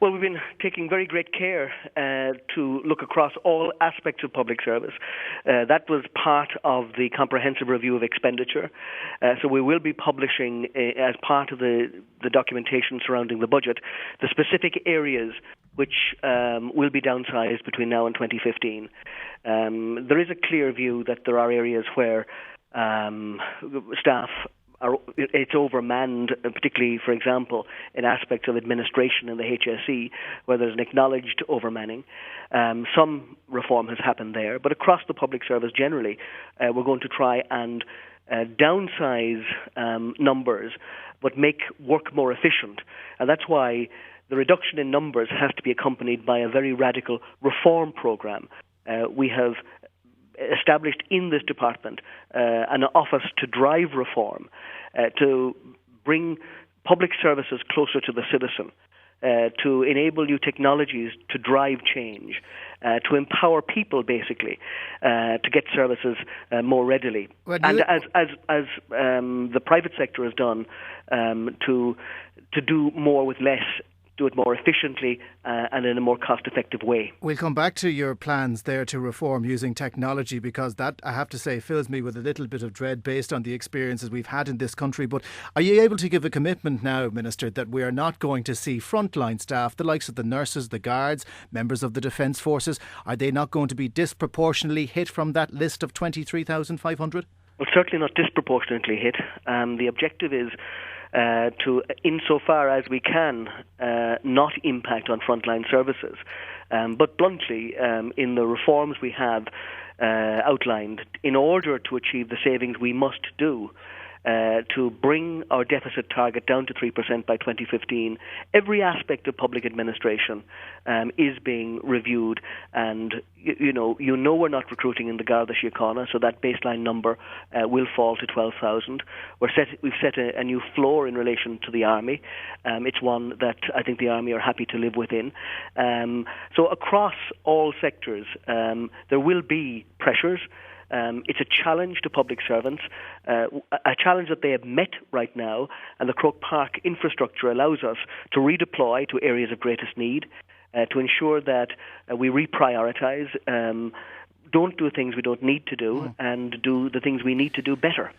Well, we've been taking very great care to look across all aspects of public service. That was part of the comprehensive review of expenditure. So we will be publishing, as part of the documentation surrounding the budget, the specific areas which will be downsized between now and 2015. There is a clear view that there are areas where staff it's overmanned, particularly, for example, in aspects of administration in the HSE, where there's an acknowledged overmanning. Some reform has happened there, but across the public service generally, we're going to try and downsize numbers, but make work more efficient. And that's why the reduction in numbers has to be accompanied by a very radical reform program. We have established in this department an office to drive reform, to bring public services closer to the citizen, to enable new technologies to drive change, to empower people, basically, to get services more readily. And as the private sector has done, to do more with less, do it more efficiently and in a more cost-effective way. We'll come back to your plans there to reform using technology, because that, I have to say, fills me with a little bit of dread based on the experiences we've had in this country. But are you able to give a commitment now, Minister, that we are not going to see frontline staff, the likes of the nurses, the guards, members of the Defence Forces, are they not going to be disproportionately hit from that list of 23,500? Well, certainly not disproportionately hit. The objective is to, insofar as we can, not impact on frontline services. But bluntly, in the reforms we have outlined, in order to achieve the savings we must do to bring our deficit target down to 3% by 2015, every aspect of public administration is being reviewed. And you know we're not recruiting in the Garda Síochána, so that baseline number will fall to 12,000. We've set a new floor in relation to the Army. It's one that I think the Army are happy to live within. So across all sectors, there will be pressures. It's a challenge to public servants, a challenge that they have met right now, and the Croke Park infrastructure allows us to redeploy to areas of greatest need, to ensure that we reprioritise, don't do things we don't need to do, and do the things we need to do better.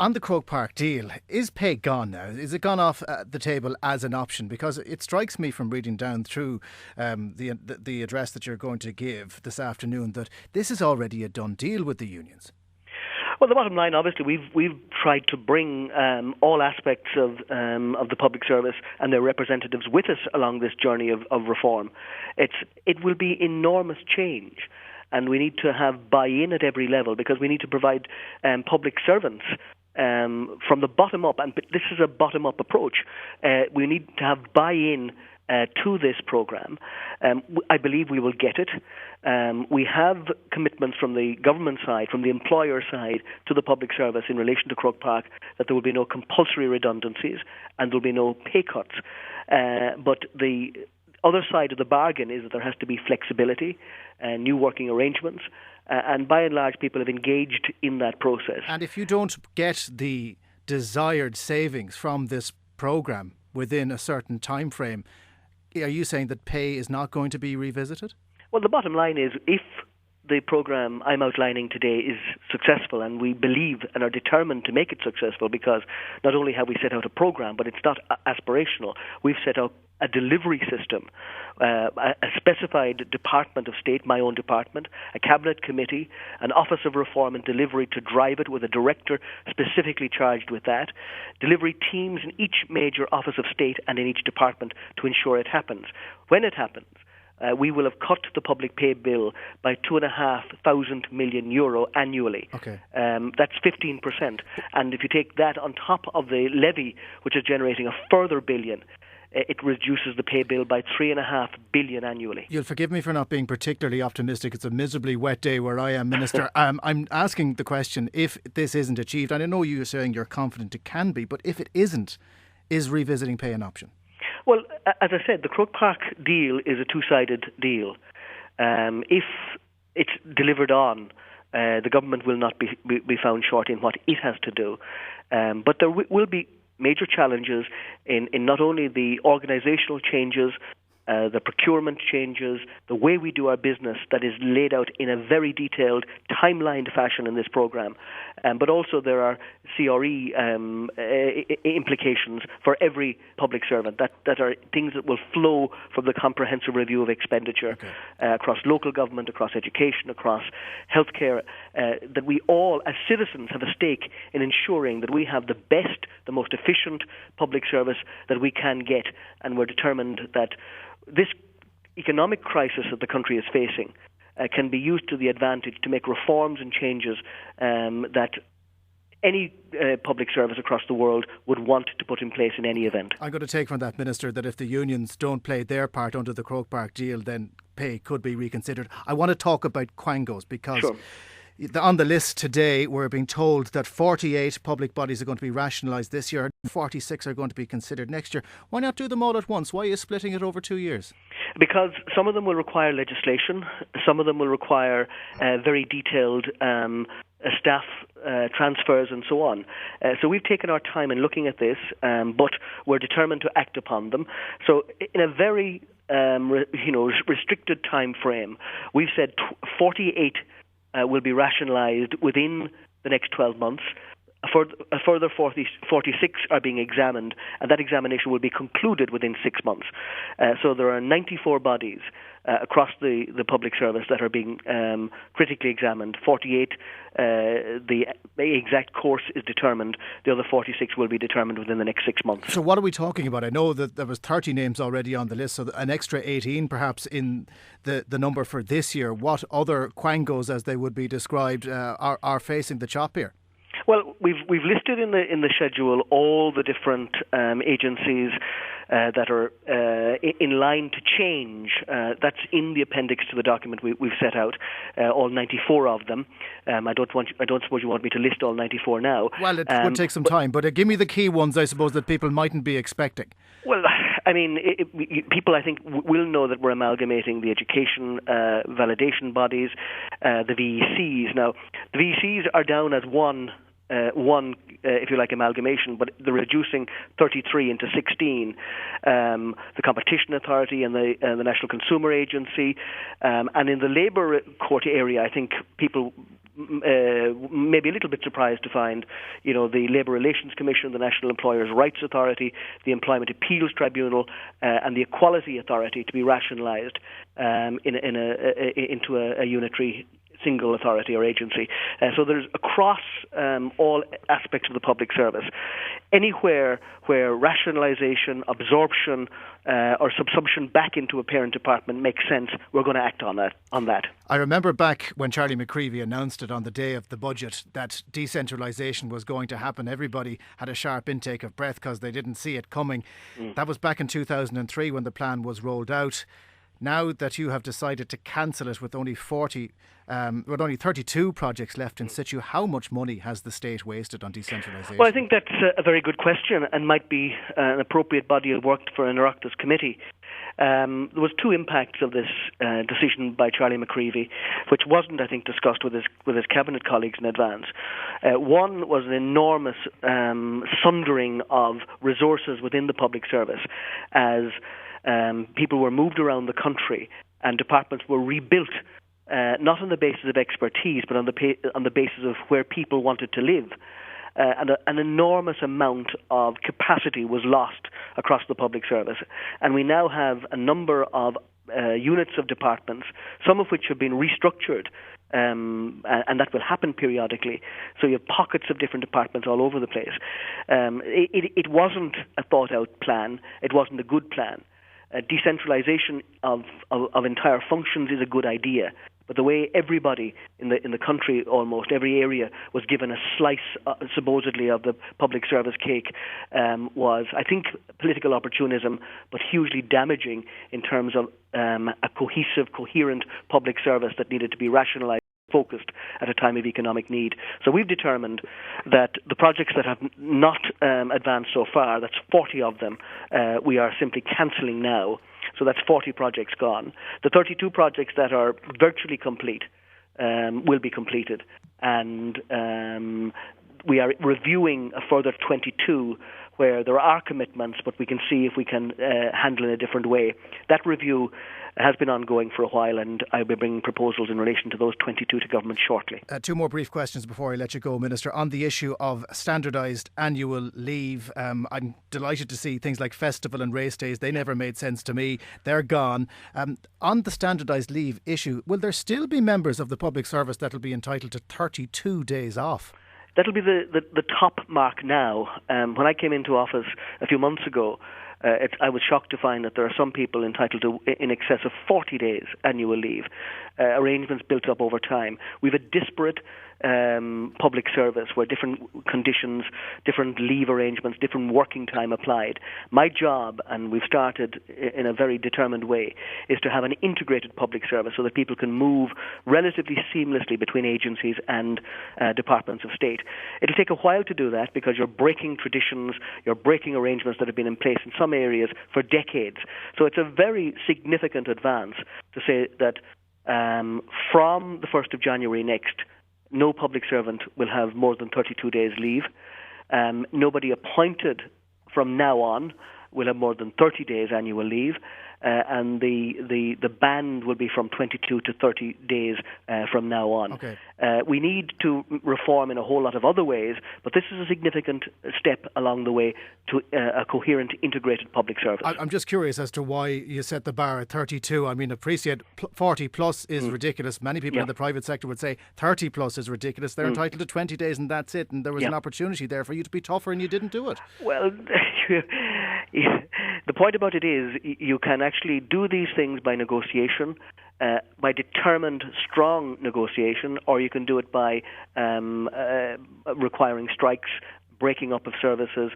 On the Croke Park deal, is pay gone now? Is it gone off the table as an option? Because it strikes me from reading down through the address that you're going to give this afternoon that this is already a done deal with the unions. Well, the bottom line, obviously, we've tried to bring all aspects of the public service and their representatives with us along this journey of reform. It will be enormous change. And we need to have buy-in at every level, because we need to provide public servants from the bottom up. And this is a bottom-up approach. We need to have buy-in to this programme. I believe we will get it. We have commitments from the government side, from the employer side, to the public service in relation to Croke Park, that there will be no compulsory redundancies and there will be no pay cuts. But the other side of the bargain is that there has to be flexibility and new working arrangements, and by and large people have engaged in that process. And if you don't get the desired savings from this programme within a certain time frame, are you saying that pay is not going to be revisited? Well, the bottom line is, if the programme I'm outlining today is successful, and we believe and are determined to make it successful, because not only have we set out a programme, but it's not aspirational. We've set out a delivery system, a specified department of state, my own department, a cabinet committee, an office of reform and delivery to drive it, with a director specifically charged with that, delivery teams in each major office of state and in each department to ensure it happens. When it happens, we will have cut the public pay bill by €2,500 million annually. Okay. That's 15%. And if you take that on top of the levy, which is generating a further billion, it reduces the pay bill by $3.5 billion annually. You'll forgive me for not being particularly optimistic. It's a miserably wet day where I am, Minister. I'm asking the question, if this isn't achieved, and I know you're saying you're confident it can be, but if it isn't, is revisiting pay an option? Well, as I said, the Croke Park deal is a two-sided deal. If it's delivered on, the government will not be found short in what it has to do. But there will be major challenges in not only the organisational changes, the procurement changes, the way we do our business that is laid out in a very detailed, timelined fashion in this program. But also there are CRE implications for every public servant that are things that will flow from the comprehensive review of expenditure across local government, across education, across healthcare, that we all as citizens have a stake in ensuring that we have the best, the most efficient public service that we can get, and we're determined that this economic crisis that the country is facing can be used to the advantage to make reforms and changes that any public service across the world would want to put in place in any event. I'm going to take from that, Minister, that if the unions don't play their part under the Croke Park deal, then pay could be reconsidered. I want to talk about quangos because on the list today we're being told that 48 public bodies are going to be rationalised this year, 46 are going to be considered next year. Why not do them all at once? Why are you splitting it over 2 years? Because some of them will require legislation, some of them will require very detailed staff transfers and so on. So we've taken our time in looking at this, but we're determined to act upon them. So in a very restricted time frame, we've said 48 will be rationalised within the next 12 months. A further 46 are being examined, and that examination will be concluded within 6 months. So there are 94 bodies across the public service that are being critically examined. 48, the exact course is determined. The other 46 will be determined within the next 6 months. So what are we talking about? I know that there was 30 names already on the list, so an extra 18 perhaps in the number for this year. What other quangos, as they would be described, are facing the chop here? Well, we've listed in the schedule all the different agencies that are in line to change. That's in the appendix to the document we've set out. All 94 of them. I don't suppose you want me to list all 94 now. Well, it would take some time, but give me the key ones, I suppose, that people mightn't be expecting. Well, I mean, people, I think, will know that we're amalgamating the education validation bodies, the VECs. Now, the VECs are down as one, if you like, amalgamation, but they're reducing 33 into 16. The Competition Authority and the National Consumer Agency, and in the Labour Court area, I think people may be a little bit surprised to find, the Labour Relations Commission, the National Employers' Rights Authority, the Employment Appeals Tribunal, and the Equality Authority to be rationalised into a unitary single authority or agency. So there's across all aspects of the public service. Anywhere where rationalisation, absorption or subsumption back into a parent department makes sense, we're going to act on that. I remember back when Charlie McCreevy announced it on the day of the budget that decentralisation was going to happen. Everybody had a sharp intake of breath because they didn't see it coming. That was back in 2003 when the plan was rolled out. Now that you have decided to cancel it with only 32 projects left in situ, how much money has the state wasted on decentralisation? Well, I think that's a very good question and might be an appropriate body of work for an Oireachtas committee. There was two impacts of this decision by Charlie McCreevy, which wasn't, I think, discussed with his cabinet colleagues in advance. One was an enormous sundering of resources within the public service as people were moved around the country and departments were rebuilt, not on the basis of expertise, but on the basis of where people wanted to live. And an enormous amount of capacity was lost across the public service. And we now have a number of units of departments, some of which have been restructured, and that will happen periodically. So you have pockets of different departments all over the place. It wasn't a thought-out plan. It wasn't a good plan. Decentralisation of entire functions is a good idea, but the way everybody in the country, almost every area, was given a slice, supposedly, of the public service cake was, I think, political opportunism, but hugely damaging in terms of a cohesive, coherent public service that needed to be rationalised, focused at a time of economic need. So we've determined that the projects that have not advanced so far, that's 40 of them, we are simply cancelling now. So that's 40 projects gone. The 32 projects that are virtually complete will be completed. And we are reviewing a further 22 where there are commitments, but we can see if we can handle in a different way. That review has been ongoing for a while, and I'll be bringing proposals in relation to those 22 to government shortly. Two more brief questions before I let you go, Minister. On the issue of standardised annual leave, I'm delighted to see things like festival and race days. They never made sense to me. They're gone. On the standardised leave issue, will there still be members of the public service that will be entitled to 32 days off? That'll be the top mark now. When I came into office a few months ago, I was shocked to find that there are some people entitled to in excess of 40 days annual leave, arrangements built up over time. We have a disparate public service where different conditions, different leave arrangements, different working time applied. My job, and we've started in a very determined way, is to have an integrated public service so that people can move relatively seamlessly between agencies and departments of state. It'll take a while to do that because you're breaking traditions, you're breaking arrangements that have been in place in some areas for decades. So it's a very significant advance to say that from the 1st of January next, no public servant will have more than 32 days leave. Nobody appointed from now on will have more than 30 days annual leave. And the band will be from 22 to 30 days from now on. Okay. We need to reform in a whole lot of other ways, but this is a significant step along the way to a coherent, integrated public service. I'm just curious as to why you set the bar at 32. I mean, appreciate 40 plus is ridiculous. Many people in the private sector would say 30 plus is ridiculous. They're entitled to 20 days and that's it. And there was an opportunity there for you to be tougher and you didn't do it. Well, the point about it is you can actually do these things by negotiation, by determined, strong negotiation, or you can do it by requiring strikes, breaking up of services,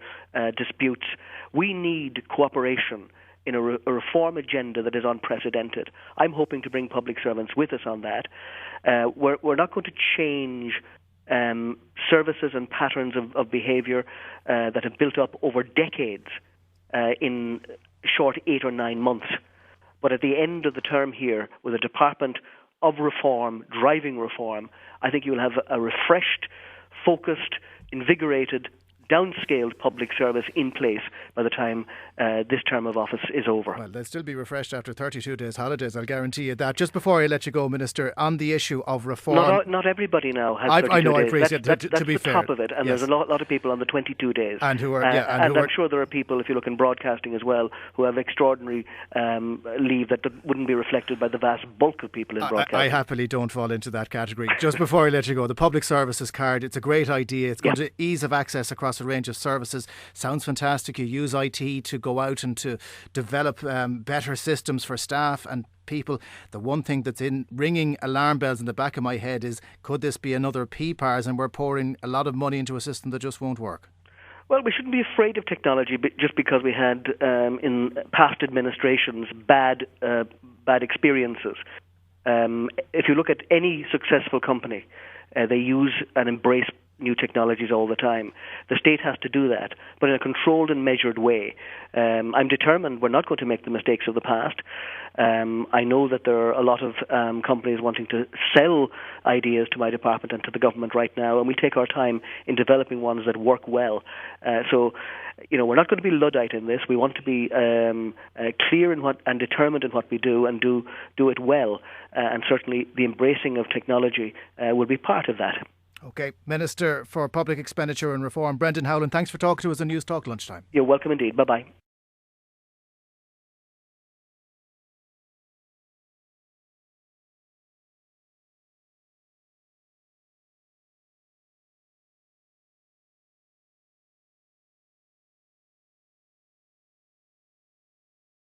disputes. We need cooperation in a reform agenda that is unprecedented. I'm hoping to bring public servants with us on that. We're not going to change services and patterns of behaviour that have built up over decades in short 8 or 9 months. But at the end of the term here, with a department of reform, driving reform, I think you will have a refreshed, focused, invigorated, downscaled public service in place by the time this term of office is over. Well, they'll still be refreshed after 32 days holidays, I'll guarantee you that. Just before I let you go, Minister, on the issue of reform... Not everybody now has 32 days. I know, I appreciate that's to be the fair. top of it, and there's a lot of people on the 22 days. And who are... I'm sure there are people, if you look in broadcasting as well, who have extraordinary leave that wouldn't be reflected by the vast bulk of people in broadcasting. I happily don't fall into that category. Just before I let you go, the public services card, it's a great idea. It's going to ease of access across a range of services. Sounds fantastic. You use IT to go out and to develop better systems for staff and people. The one thing that's ringing alarm bells in the back of my head is, could this be another PPARS and we're pouring a lot of money into a system that just won't work? Well, we shouldn't be afraid of technology just because we had in past administrations bad experiences. If you look at any successful company, they use and embrace new technologies all the time. The state has to do that, but in a controlled and measured way. I'm determined we're not going to make the mistakes of the past. I know that there are a lot of companies wanting to sell ideas to my department and to the government right now, and we take our time in developing ones that work well. So, we're not going to be Luddite in this. We want to be clear in and determined in what we do and do it well. And certainly the embracing of technology will be part of that. OK. Minister for Public Expenditure and Reform, Brendan Howlin, thanks for talking to us on News Talk Lunchtime. You're welcome indeed. Bye-bye.